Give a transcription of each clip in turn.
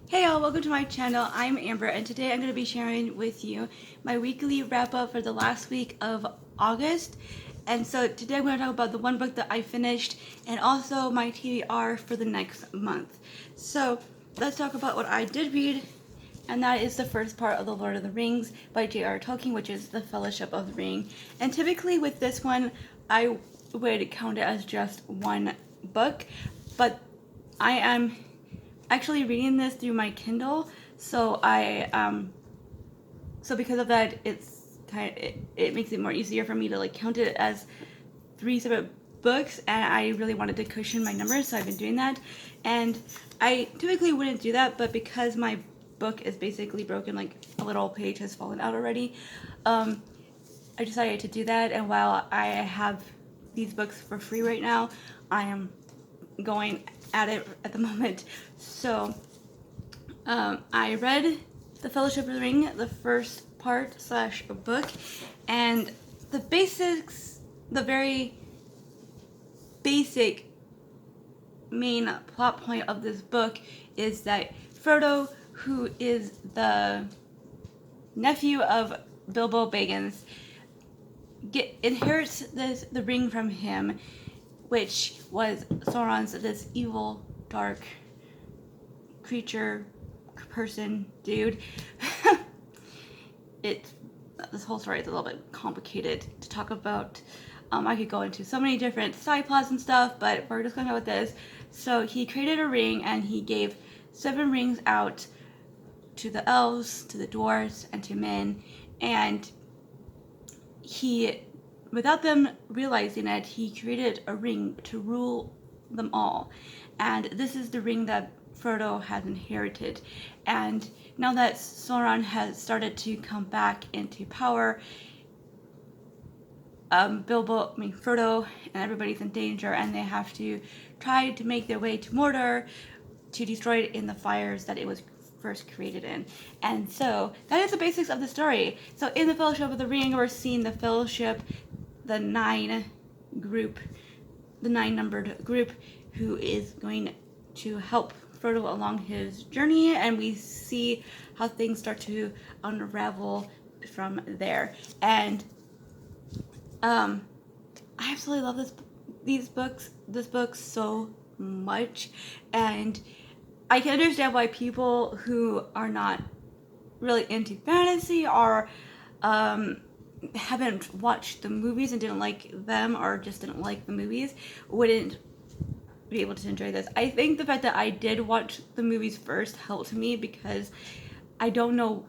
Hey y'all, welcome to my channel. I'm Amber and today I'm going to be sharing with you my weekly wrap up for the last week of August. And so today I'm going to talk about the one book that I finished and also my TBR for the next month. So let's talk about what I did read, and that is the first part of The Lord of the Rings by J.R. Tolkien, which is The Fellowship of the Ring. And typically with this one, I would count it as just one book, but I am actually reading this through my Kindle, so so because of that, it makes it more easier for me to like count it as three separate books, and I really wanted to cushion my numbers, so I've been doing that. And I typically wouldn't do that, but because my book is basically broken, like a little page has fallen out already, I decided to do that. And while I have these books for free right now, I am going at it at the moment. So I read The Fellowship of the Ring, the first part slash book, and the basics, the very basic main plot point of this book is that Frodo, who is the nephew of Bilbo Baggins, inherits the ring from him, which was Sauron's this evil, dark creature, person, dude. This whole story is a little bit complicated to talk about. I could go into so many different side plots and stuff, but we're just gonna go with this. So he created a ring, and he gave 7 rings out to the elves, to the dwarves, and to men, and he, without them realizing it, he created a ring to rule them all. And this is the ring that Frodo has inherited. And now that Sauron has started to come back into power, Frodo and everybody's in danger, and they have to try to make their way to Mordor to destroy it in the fires that it was first created in. And so that is the basics of the story. So in the Fellowship of the Ring, we're seeing the Fellowship, the 9 numbered group, who is going to help Frodo along his journey, and we see how things start to unravel from there. And I absolutely love this book so much, and I can understand why people who are not really into fantasy or haven't watched the movies and didn't like them, or just didn't like the movies, wouldn't be able to enjoy this. I think the fact that I did watch the movies first helped me, because I don't know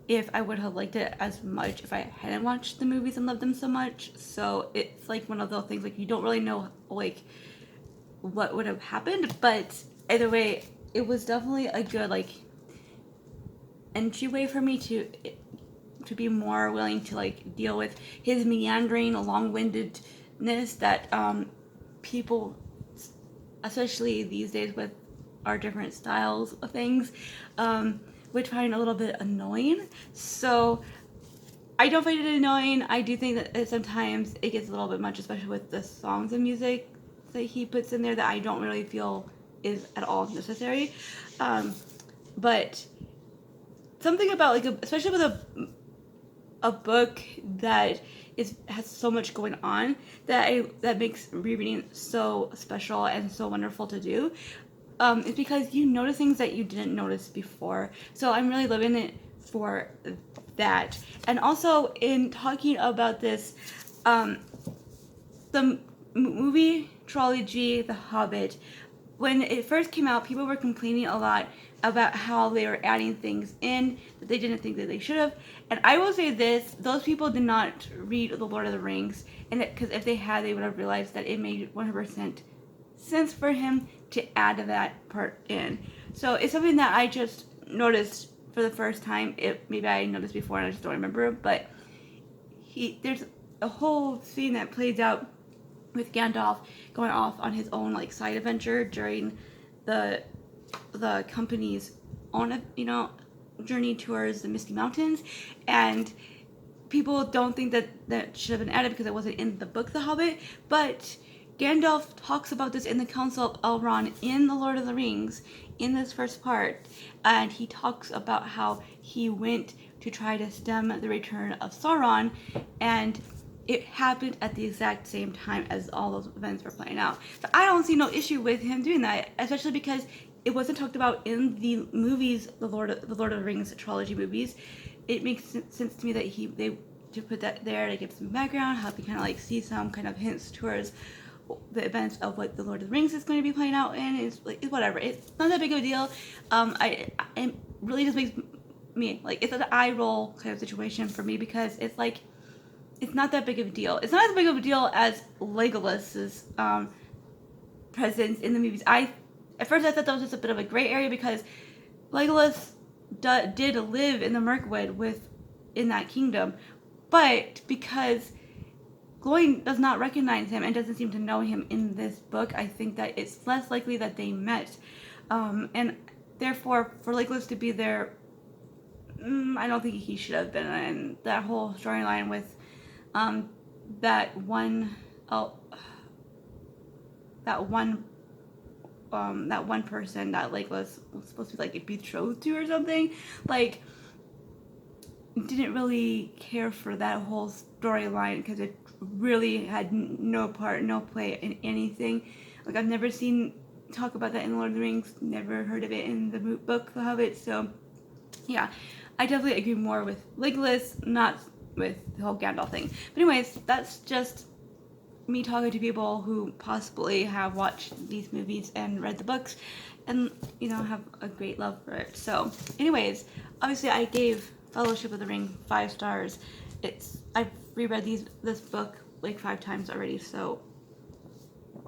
if I would have liked it as much if I hadn't watched the movies and loved them so much. So it's like one of those things, like you don't really know like what would have happened, but either way, it was definitely a good like entryway for me to be more willing to like deal with his meandering, long-windedness that people, especially these days with our different styles of things, would find a little bit annoying. So I don't find it annoying. I do think that sometimes it gets a little bit much, especially with the songs and music that he puts in there, that I don't really feel is at all necessary. But something about like, especially with a book that has so much going on, that makes rereading so special and so wonderful to do. Is because you notice things that you didn't notice before. So I'm really living it for that. And also, in talking about this, the movie trilogy, The Hobbit, when it first came out, people were complaining a lot about how they were adding things in that they didn't think that they should have. And I will say this, those people did not read The Lord of the Rings, and because if they had, they would have realized that it made 100% sense for him to add that part in. So it's something that I just noticed for the first time. Maybe I noticed before and I just don't remember, but there's a whole scene that plays out with Gandalf going off on his own like side adventure during the company's own journey towards the Misty Mountains, and people don't think that should have been added because it wasn't in the book The Hobbit, but Gandalf talks about this in the Council of Elrond in The Lord of the Rings in this first part, and he talks about how he went to try to stem the return of Sauron, and it happened at the exact same time as all those events were playing out. So I don't see no issue with him doing that, especially because it wasn't talked about in the movies, the Lord of the Rings trilogy movies. It makes sense to me that they to put that there to give some background, help you kind of like see some kind of hints towards the events of what the Lord of the Rings is going to be playing out in. It's like, it's whatever. It's not that big of a deal. It really just makes me like, it's an eye roll kind of situation for me, because it's like, it's not that big of a deal. It's not as big of a deal as Legolas's presence in the movies. At first I thought that was just a bit of a gray area, because Legolas did live in the Mirkwood in that kingdom, but because Gloin does not recognize him and doesn't seem to know him in this book, I think that it's less likely that they met, and therefore for Legolas to be there, I don't think he should have been. And that whole storyline with that one person that Legolas was supposed to be like betrothed to or something, like, didn't really care for that whole storyline, because it really had no play in anything. Like, I've never seen talk about that in Lord of the Rings, never heard of it in the book The Hobbit. So yeah, I definitely agree more with Legolas, not with the whole Gandalf thing. But anyways, that's just me talking to people who possibly have watched these movies and read the books, and have a great love for it. So anyways, obviously I gave Fellowship of the Ring 5 stars. I've reread this book like 5 times already, so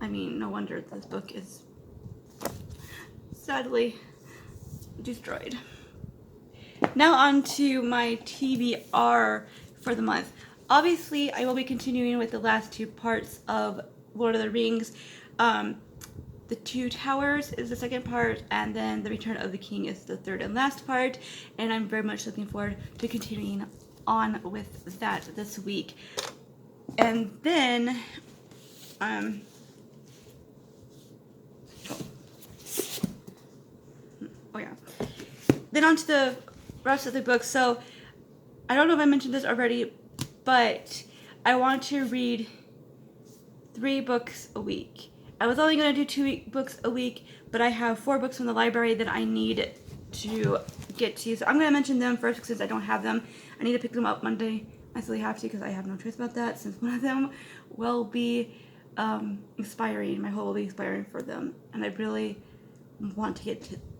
I mean, no wonder this book is sadly destroyed. Now on to my TBR for the month. Obviously, I will be continuing with the last 2 parts of Lord of the Rings. The Two Towers is the second part, and then The Return of the King is the third and last part, and I'm very much looking forward to continuing on with that this week. And then, then on to the rest of the books. So, I don't know if I mentioned this already, but I want to read 3 books a week. I was only going to do 2 books a week, but I have 4 books from the library that I need to get to. So I'm going to mention them first, since I don't have them. I need to pick them up Monday. I still have to, because I have no choice about that, since one of them will be expiring. My whole will be expiring for them, and I really want to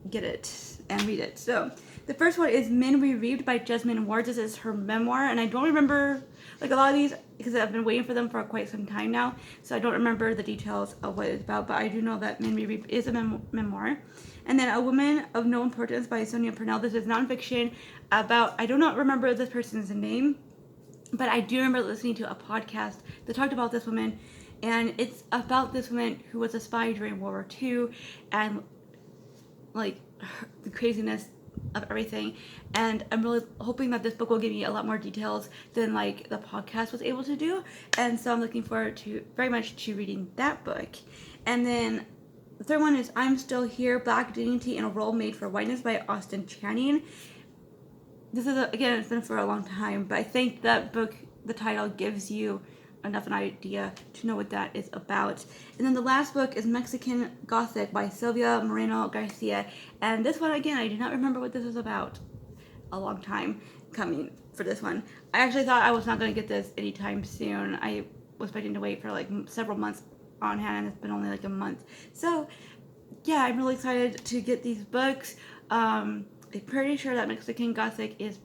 get it and read it. So the first one is Men We Reaped by Jesmyn Ward. This is her memoir, and I don't remember like a lot of these, because I've been waiting for them for quite some time now, so I don't remember the details of what it's about, but I do know that Men We Reap is a memoir. And then A Woman of No Importance by Sonia Purnell. This is nonfiction about, I do not remember this person's name, but I do remember listening to a podcast that talked about this woman, and it's about this woman who was a spy during World War II, and like the craziness of everything. And I'm really hoping that this book will give me a lot more details than like the podcast was able to do, and so I'm looking forward to very much to reading that book. And then the third one is I'm Still Here, Black Dignity in a Role Made for Whiteness by Austin Channing. This is again, it's been for a long time, but I think that book, the title gives you enough an idea to know what that is about. And then the last book is Mexican Gothic by Sylvia Moreno Garcia. And this one, again, I do not remember what this was about. A long time coming for this one. I actually thought I was not going to get this anytime soon. I was expecting to wait for like several months on hand, and it's been only like a month. So yeah, I'm really excited to get these books. I'm pretty sure that Mexican Gothic is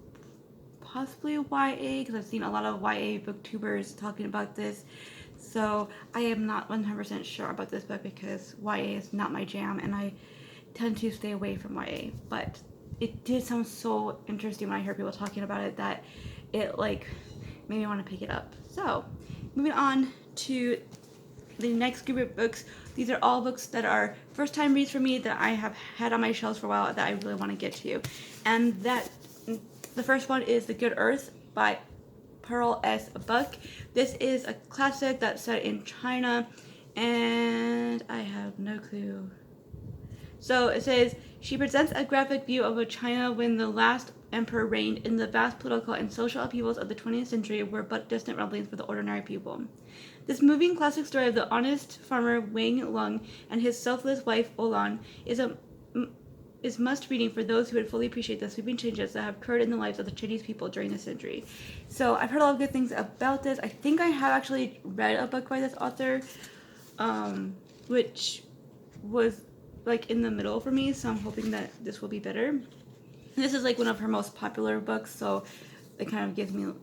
possibly YA, because I've seen a lot of YA booktubers talking about this. So I am not 100% sure about this book, because YA is not my jam, and I tend to stay away from YA. But it did sound so interesting when I heard people talking about it, that it like made me want to pick it up. So moving on to the next group of books. These are all books that are first time reads for me, that I have had on my shelves for a while, that I really want to get to. And the first one is The Good Earth by Pearl S. Buck. This is a classic that's set in China, And I have no clue. So it says, she presents a graphic view of a China when the last emperor reigned, in the vast political and social upheavals of the 20th century were but distant rumblings for the ordinary people. This moving classic story of the honest farmer Wang Lung and his selfless wife Olan is must reading for those who would fully appreciate the sweeping changes that have occurred in the lives of the Chinese people during this century. So I've heard a lot of good things about this. I think I have actually read a book by this author, which was like in the middle for me, so I'm hoping that this will be better. This is like one of her most popular books, so it kind of gives me a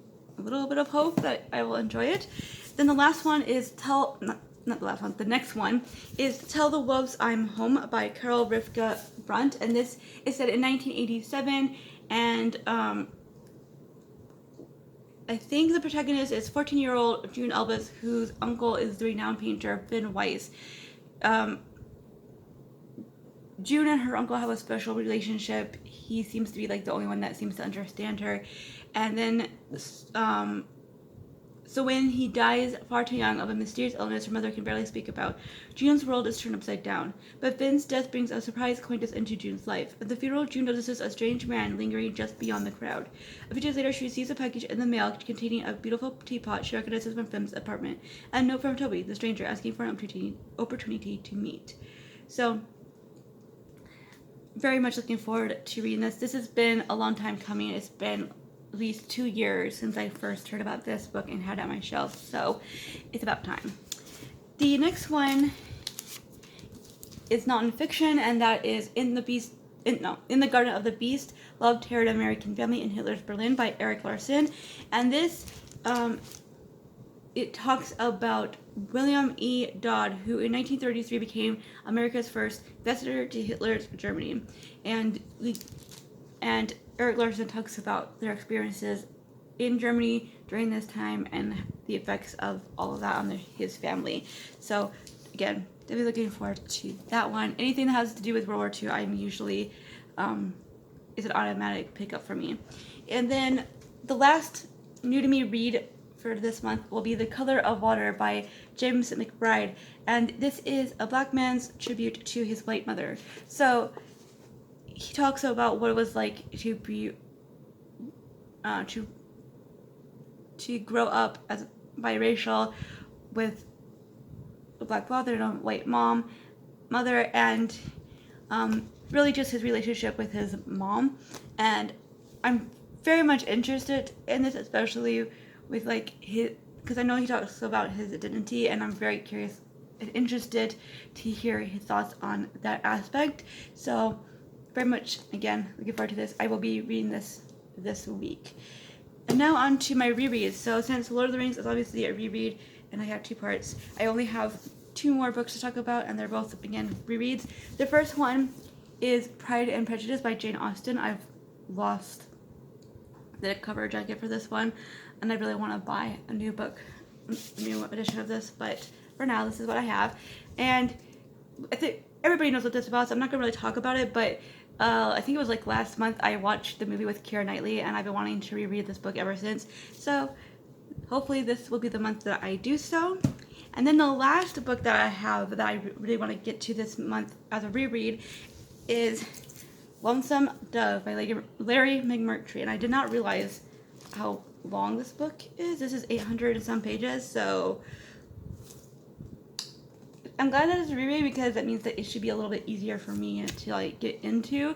little bit of hope that I will enjoy it. Then the last one is not the last one, the next one is Tell the Wolves I'm Home by Carol Rivka Brunt, and this is set in 1987, and I think the protagonist is 14-year-old June Elvis, whose uncle is the renowned painter Ben Weiss. June and her uncle have a special relationship. He seems to be like the only one that seems to understand her. And then, so when he dies far too young of a mysterious illness her mother can barely speak about, June's world is turned upside down. But Ben's death brings a surprise acquaintance into June's life. At the funeral, June notices a strange man lingering just beyond the crowd. A few days later, she receives a package in the mail containing a beautiful teapot she recognizes from Ben's apartment, and a note from Toby, the stranger, asking for an opportunity to meet. So, very much looking forward to reading this. This has been a long time coming. It's been at least 2 years since I first heard about this book and had it on my shelf, so it's about time. The next one is nonfiction, and that is In the Garden of the Beast, Love, Terror, and American Family in Hitler's Berlin by Erik Larson. And this it talks about William E. Dodd, who in 1933 became America's first ambassador to Hitler's Germany. And Erik Larson talks about their experiences in Germany during this time and the effects of all of that on his family. So, again, definitely looking forward to that one. Anything that has to do with World War II, I'm usually, is an automatic pickup for me. And then the last new to me read for this month will be The Color of Water by James McBride, and this is a black man's tribute to his white mother. So he talks about what it was like to be to grow up as biracial with a black father and a white mother, and really just his relationship with his mom. And I'm very much interested in this, especially with like his, because I know he talks about his identity, and I'm very curious and interested to hear his thoughts on that aspect. So very much, again, looking forward to this. I will be reading this week. And now on to my rereads. So since Lord of the Rings is obviously a reread, and I have 2 parts, I only have 2 more books to talk about, and they're both, again, rereads. The first one is Pride and Prejudice by Jane Austen. I've lost the cover jacket for this one, and I really want to buy a new edition of this, but for now, this is what I have. And I think everybody knows what this is about, so I'm not going to really talk about it, but I think it was like last month I watched the movie with Keira Knightley, and I've been wanting to reread this book ever since. So hopefully this will be the month that I do so. And then the last book that I have that I really want to get to this month as a reread is Lonesome Dove by Larry McMurtry, and I did not realize how long this book is. This is 800 and some pages, so I'm glad that it's a reread because that means that it should be a little bit easier for me to like get into.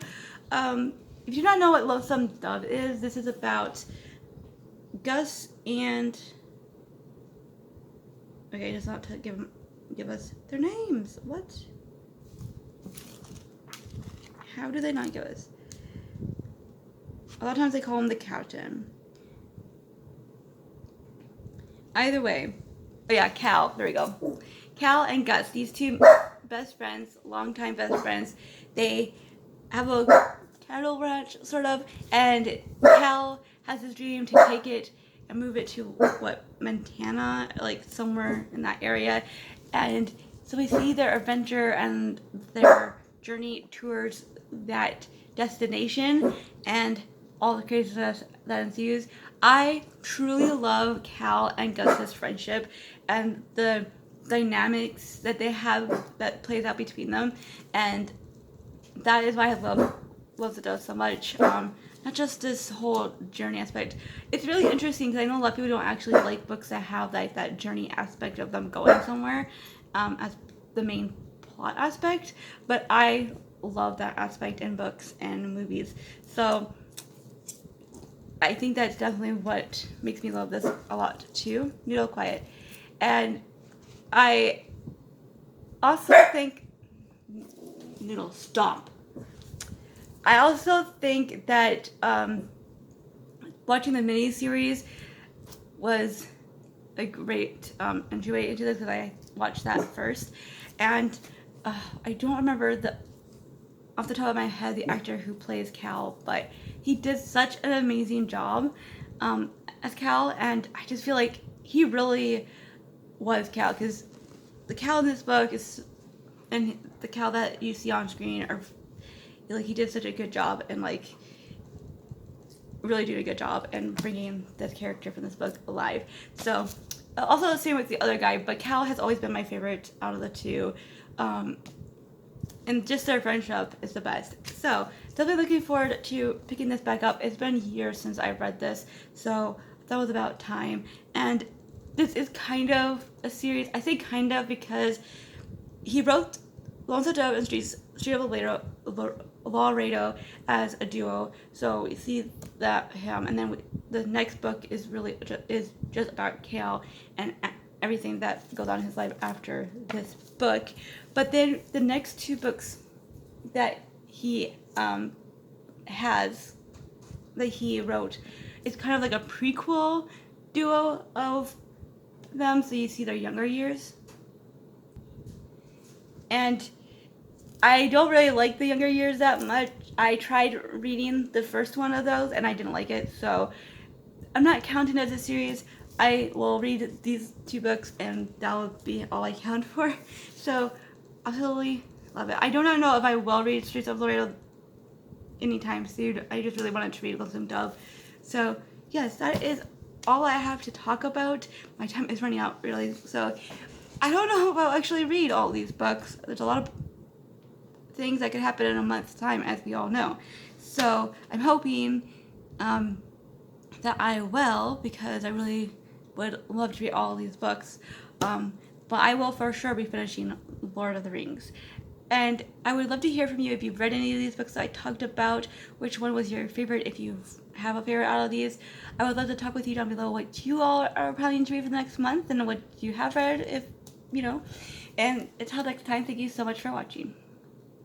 If you do not know what Lonesome Dove is, this is about Gus and okay, just not to give us their names. What? How do they not give us? A lot of times they call him the captain. Either way. Oh yeah, Cal. There we go. Cal and Gus, these 2 best friends, longtime best friends, they have a cattle ranch, sort of, and Cal has his dream to take it and move it to, Montana, like somewhere in that area. And so we see their adventure and their journey towards that destination and all the craziness that ensues. I truly love Cal and Gus's friendship and the dynamics that they have that plays out between them, and that is why I love Loves It Does so much. Not just this whole journey aspect. It's really interesting because I know a lot of people don't actually like books that have like that journey aspect of them going somewhere as the main plot aspect, but I love that aspect in books and movies. So I think that's definitely what makes me love this a lot too. Noodle Quiet. And I also think Noodle Stomp. I also think that watching the miniseries was a great entry into this because I watched that first, and I don't remember off the top of my head the actor who plays Cal, but he did such an amazing job as Cal, and I just feel like he really was Cal, because the Cal in this book is, and the Cal that you see on screen are like, he did such a good job and like really doing a good job and bringing this character from this book alive. So also the same with the other guy, but Cal has always been my favorite out of the two, and just their friendship is the best. So definitely looking forward to picking this back up. It's been years since I read this, so that was about time. And this is kind of a series, I say kind of because he wrote Lonesome Dove and Street of Laredo as a duo, so we see that him, and then the next book is just about Cal and everything that goes on in his life after this book. But then the next two books that he wrote is kind of like a prequel duo of them, so you see their younger years. And I don't really like the younger years that much. I tried reading the first one of those and I didn't like it, so I'm not counting it as a series. I will read these two books and that will be all I count for. So absolutely love it. I do not know if I will read Streets of Laredo anytime soon. I just really wanted to read Lonesome Dove. So yes, that is all I have to talk about. My time is running out really, so I don't know if I'll actually read all these books. There's a lot of things that could happen in a month's time, as we all know. So I'm hoping that I will, because I really would love to read all these books. But I will for sure be finishing Lord of the Rings. And I would love to hear from you if you've read any of these books that I talked about. Which one was your favorite, if you have a favorite out of these. I would love to talk with you down below what you all are planning to read for the next month and what you have read, if you know. And until next time, thank you so much for watching.